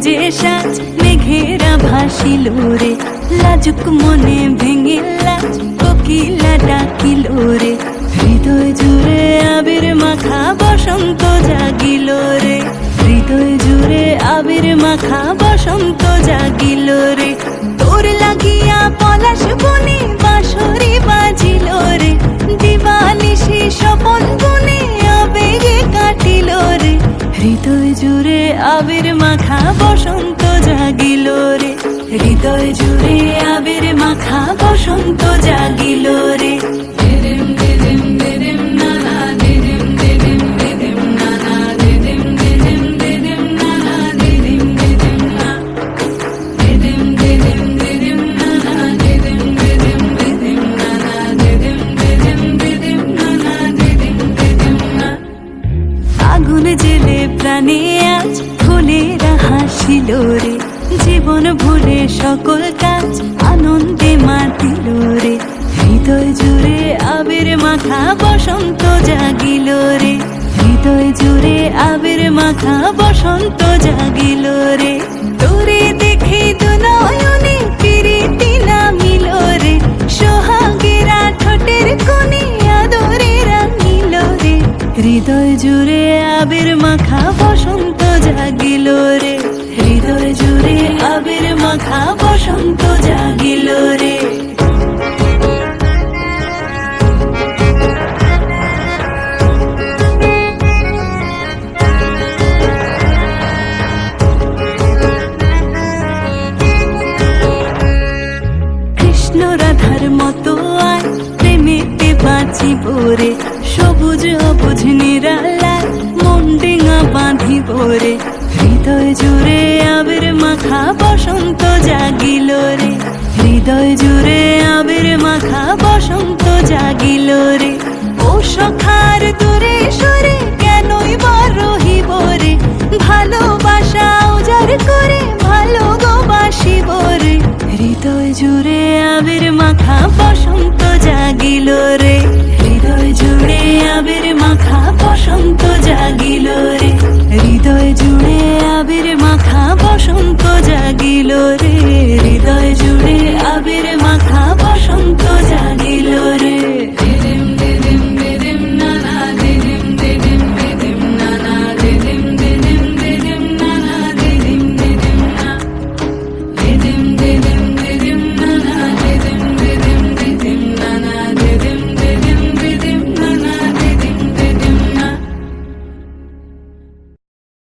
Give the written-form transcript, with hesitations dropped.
যে সাজ মেঘেরা ভাসিল রে, লাজুক মনে ভেঙে লাজ কোকিলা ডাকিল রে। হৃদয় জুড়ে আবির মাখা বসন্ত জাগিল রে, হৃদয় জুড়ে আবির মাখা বসন্ত জাগিল রে। তোর লাগিয়া পলাশ বনে বাঁশরি বাজিল রে, দিবানিশি স্বপন বনে আবেগে কাটিল রে। হৃদয় জুড়ে আবির মাখা বসন্ত জাগিল রে, হৃদয় জুড়ে আবির মাখা বসন্ত জাগিল রে। আগুন জেলে প্রাণে আজ ফুলেরা হাসিল রে, জীবন ভুলে সকল কাজ আনন্দে মাতিল রে। হৃদয় জুড়ে আবির মাখা বসন্ত জাগিল রে, হৃদয় জুড়ে আবির মাখা বসন্ত জাগিল রে। তোরে দেখে দুনয়নে প্রীতি নামিল রে, সোহাগেরা ঠোঁটের কোণে আদরে রাঙিল রে। হৃদয় জুড়ে আবির মাখা বসন্ত জাগিল রে, হৃদয় জুড়ে আবির মাখা বসন্ত জাগিল রে। কৃষ্ণ রাধার মতো আয় প্রেমেতে বাঁচিব রে, সবুজ অবুঝ নিরালায় মন ডিঙা বাঁধিব রে। হৃদয় জুড়ে আবির মাখা বসন্ত জাগিল রে, হৃদয় জুড়ে আবির মাখা বসন্ত জাগিল রে। ও সখার দূরে সরে কেনই বা রহিব রে, ভালোবাসা উজাড় করে ভালো গো বাসিব রে। হৃদয় জুড়ে আবির মাখা বসন্ত জাগিল রে।